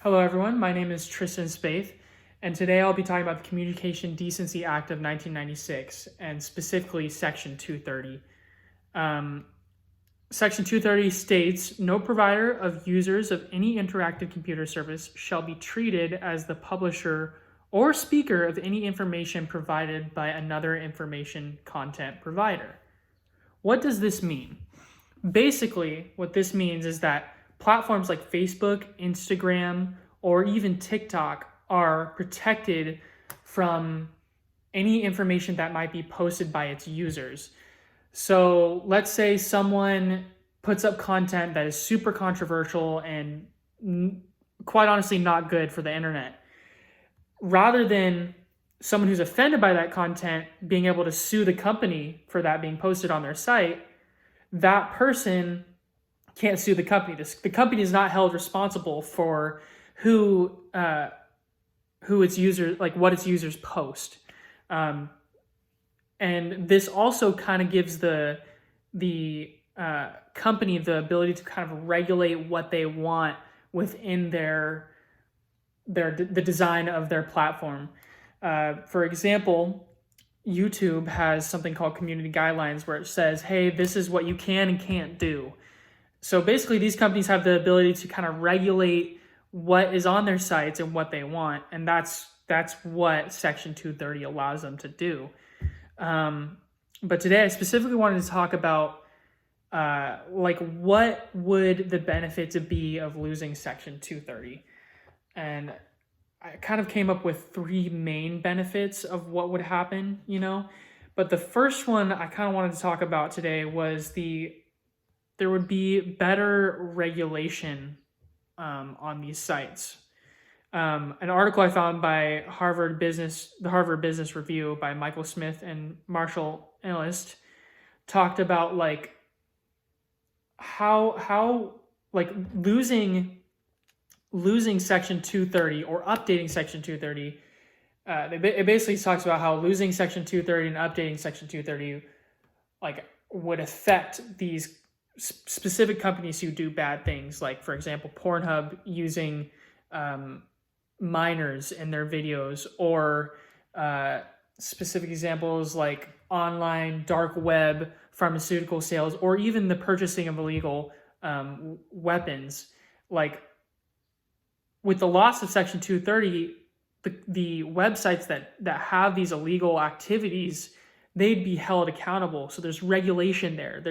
Hello, everyone. My name is Tristan Spaeth, and today I'll be talking about the Communication Decency Act of 1996, and specifically Section 230. Um, Section 230 states, no provider of users of any interactive computer service shall be treated as the publisher or speaker of any information provided by another information content provider. What does this mean? Basically, what this means is that platforms like Facebook, Instagram, or even TikTok are protected from any information that might be posted by its users. So let's say someone puts up content that is super controversial and quite honestly not good for the internet. Rather than someone who's offended by that content being able to sue the company for that being posted on their site, that person can't sue the company. The company is not held responsible for who its users, like what its users post. And this also kind of gives the company the ability to kind of regulate what they want within the design of their platform. For example, YouTube has something called community guidelines where it says, hey, this is what you can and can't do. So basically, these companies have the ability to kind of regulate what is on their sites and what they want. And that's what Section 230 allows them to do. But today I specifically wanted to talk about what would the benefit to be of losing Section 230. And I kind of came up with three main benefits of what would happen, But the first one I kind of wanted to talk about today was there would be better regulation on these sites. An article I found by the Harvard Business Review by Michael Smith and Marshall Enlist talked about how losing Section 230 or updating Section 230. It basically talks about how losing Section 230 and updating Section 230 would affect these specific companies who do bad things, like for example Pornhub using minors in their videos, or specific examples like online dark web pharmaceutical sales, or even the purchasing of illegal weapons. Like with the loss of Section 230, the websites that have these illegal activities, they'd be held accountable. So there's regulation there.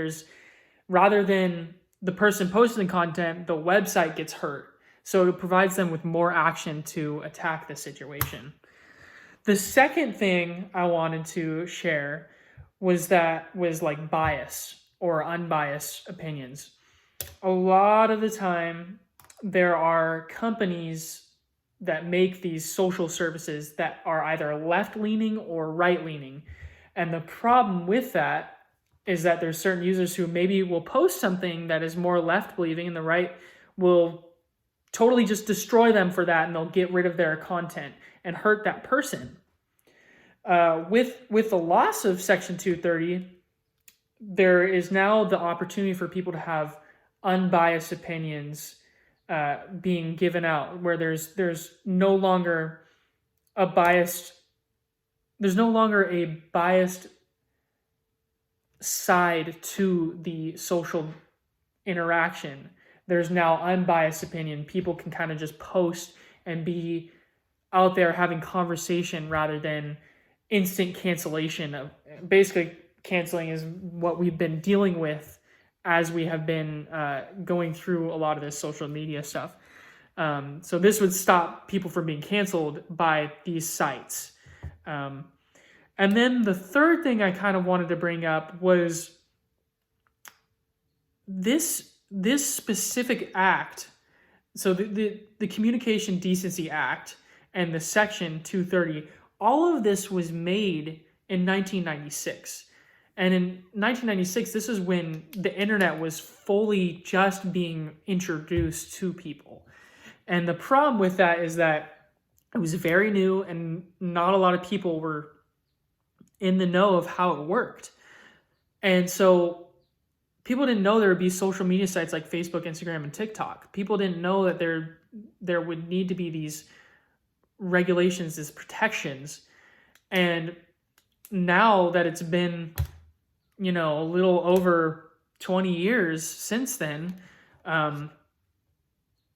Rather than the person posting the content, the website gets hurt. So it provides them with more action to attack the situation. The second thing I wanted to share was bias or unbiased opinions. A lot of the time, there are companies that make these social services that are either left-leaning or right-leaning. And the problem with that is that there's certain users who maybe will post something that is more left-believing, and the right will totally just destroy them for that, and they'll get rid of their content and hurt that person. With the loss of Section 230, there is now the opportunity for people to have unbiased opinions being given out, where there's no longer a biased side to the social interaction. There's now unbiased opinion. People can kind of just post and be out there having conversation rather than instant cancellation. Of basically, canceling is what we've been dealing with as we have been going through a lot of this social media stuff. So this would stop people from being canceled by these sites. And then the third thing I kind of wanted to bring up was this specific act. So the Communication Decency Act and the Section 230, all of this was made in 1996. And in 1996, this is when the internet was fully just being introduced to people. And the problem with that is that it was very new and not a lot of people were in the know of how it worked. And so people didn't know there would be social media sites like Facebook, Instagram, and TikTok. People didn't know that there would need to be these regulations, these protections. And now that it's been, a little over 20 years since then,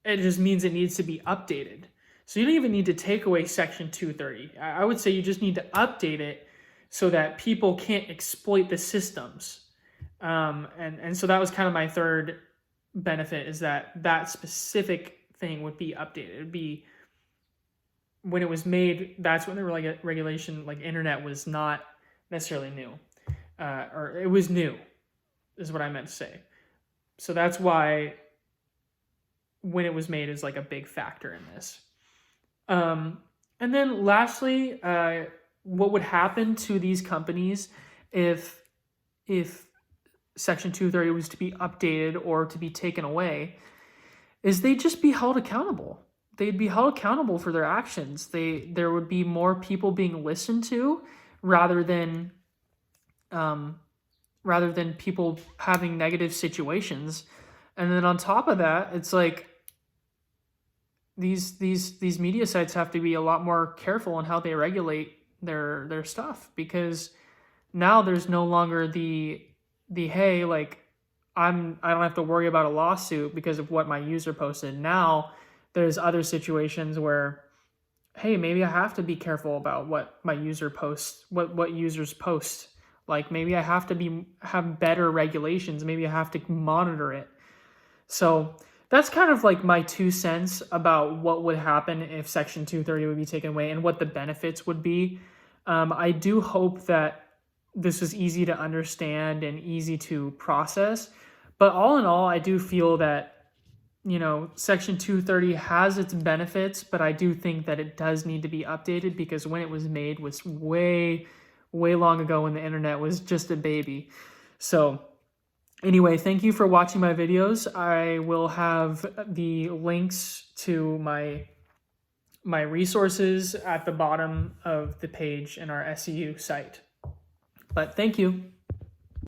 it just means it needs to be updated. So you don't even need to take away Section 230. I would say you just need to update it so that people can't exploit the systems. And so that was kind of my third benefit, is that specific thing would be updated. It would be, when it was made, that's when the regulation, like internet, was not necessarily new. Or it was new, is what I meant to say. So that's why when it was made is like a big factor in this. And then lastly, what would happen to these companies if Section 230 was to be updated or to be taken away, is they'd just be held accountable. They'd be held accountable for their actions. There would be more people being listened to rather than people having negative situations. And then on top of that, it's like these media sites have to be a lot more careful in how they regulate their stuff, because now there's no longer the hey, like I don't have to worry about a lawsuit because of what my user posted. Now there's other situations where, hey, maybe I have to be careful about what my user posts, what users post. Like maybe I have to have better regulations. Maybe I have to monitor it. So that's kind of like my 2 cents about what would happen if Section 230 would be taken away and what the benefits would be. I do hope that this was easy to understand and easy to process. But all in all, I do feel that, Section 230 has its benefits, but I do think that it does need to be updated, because when it was made was way, way long ago, when the internet was just a baby. So anyway, thank you for watching my videos. I will have the links to my resources at the bottom of the page in our SEU site. But thank you.